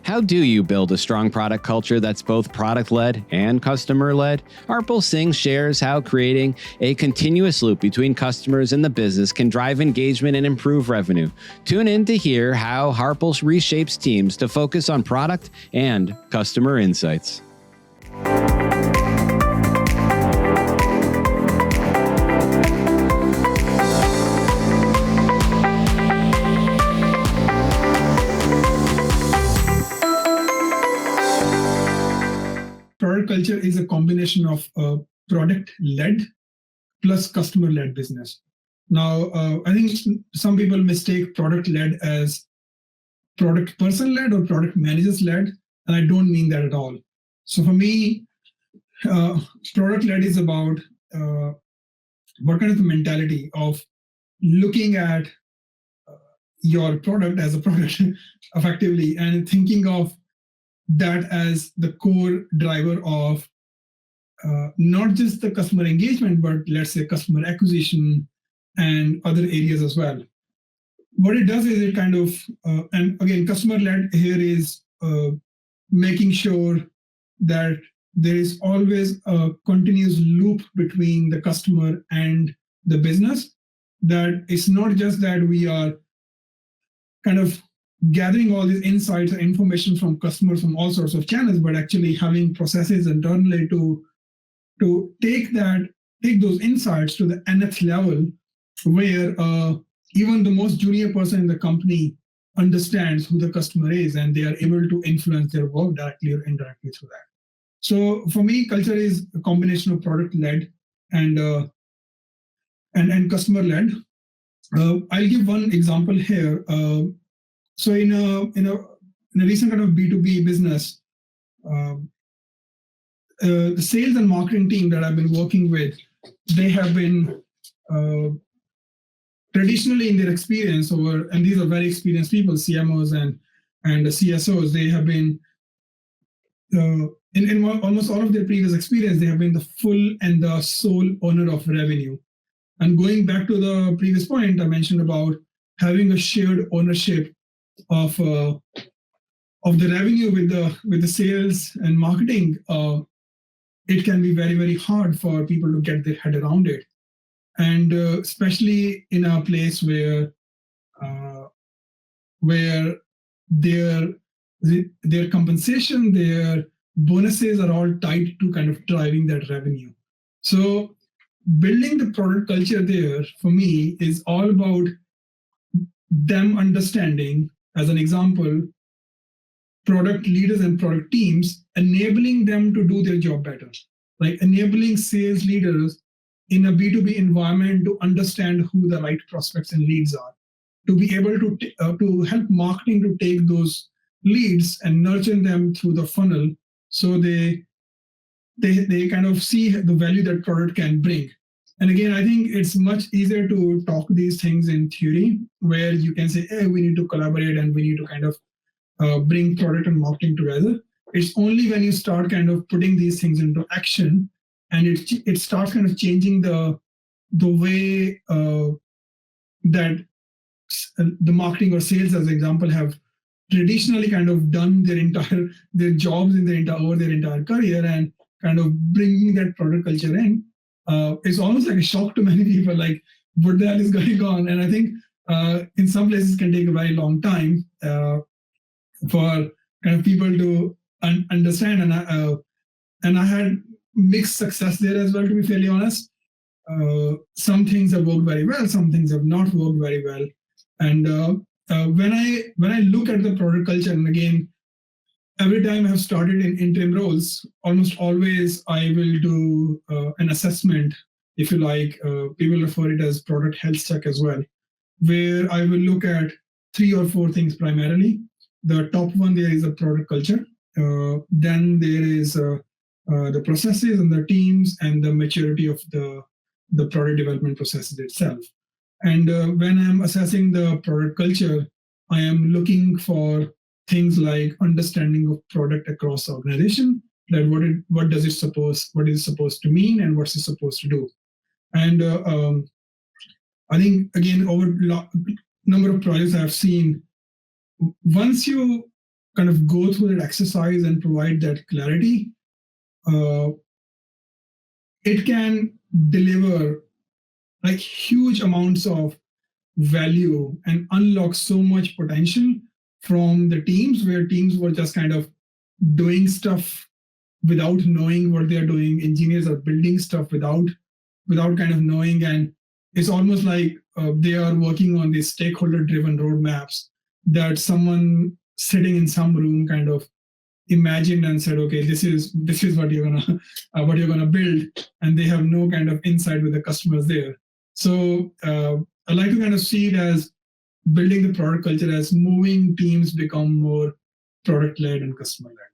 How do you build a strong product culture that's both product-led and customer-led? Harpal Singh shares how creating a continuous loop between customers and the business can drive engagement and improve revenue. Tune in to hear how Harpal reshapes teams to focus on product and customer insights. Product culture is a combination of product-led plus customer-led business. Now, I think some people mistake product-led as product person-led or product managers-led, and I don't mean that at all. So for me, product-led is about what kind of the mentality of looking at your product as a product effectively and thinking of that as the core driver of not just the customer engagement, but let's say customer acquisition and other areas as well. What it does is it kind of, and again, customer-led here is making sure that there is always a continuous loop between the customer and the business, that it's not just that we are kind of gathering all these insights and information from customers from all sorts of channels, but actually having processes internally to take those insights to the nth level, where even the most junior person in the company understands who the customer is, and they are able to influence their work directly or indirectly through that. So for me, culture is a combination of product-led and customer-led. I'll give one example here. So in a recent kind of B2B business, the sales and marketing team that I've been working with, they have been traditionally in their experience and these are very experienced people, CMOs and CSOs, they have been, in almost all of their previous experience, they have been the full and the sole owner of revenue. And going back to the previous point I mentioned about having a shared ownership of the revenue with the sales and marketing, it can be very, very hard for people to get their head around it. And especially in a place where their compensation, their bonuses are all tied to kind of driving that revenue. So building the product culture there, for me, is all about them understanding, as an example, product leaders and product teams, enabling them to do their job better, like enabling sales leaders in a B2B environment to understand who the right prospects and leads are, to be able to help marketing to take those leads and nurture them through the funnel, so they kind of see the value that product can bring. And again, I think it's much easier to talk these things in theory, where you can say, hey, we need to collaborate and we need to kind of bring product and marketing together. It's only when you start kind of putting these things into action and it starts kind of changing the way that the marketing or sales, as an example, have traditionally kind of done their jobs over their entire career, and kind of bringing that product culture in. It's almost like a shock to many people, like, what the hell is going on? And I think in some places it can take a very long time for kind of people to understand. And I had mixed success there as well, to be fairly honest. Some things have worked very well, some things have not worked very well. And when I look at the product culture, and again, every time I have started in interim roles, almost always I will do an assessment, if you like. People refer it as product health check as well, where I will look at 3 or 4 things primarily. The top one there is a product culture. Then there is the processes and the teams and the maturity of the product development processes itself. And when I'm assessing the product culture, I am looking for things like understanding of product across the organization, that what is it supposed to mean and what's it supposed to do. And I think, again, over number of projects I've seen, once you kind of go through that exercise and provide that clarity, it can deliver like huge amounts of value and unlock so much potential from the teams, where teams were just kind of doing stuff without knowing what they're doing. Engineers are building stuff without kind of knowing, and it's almost like they are working on these stakeholder driven roadmaps that someone sitting in some room kind of imagined and said, okay, this is what you're gonna build, and they have no kind of insight with the customers there. So I like to kind of see it as building the product culture as moving teams become more product led and customer led.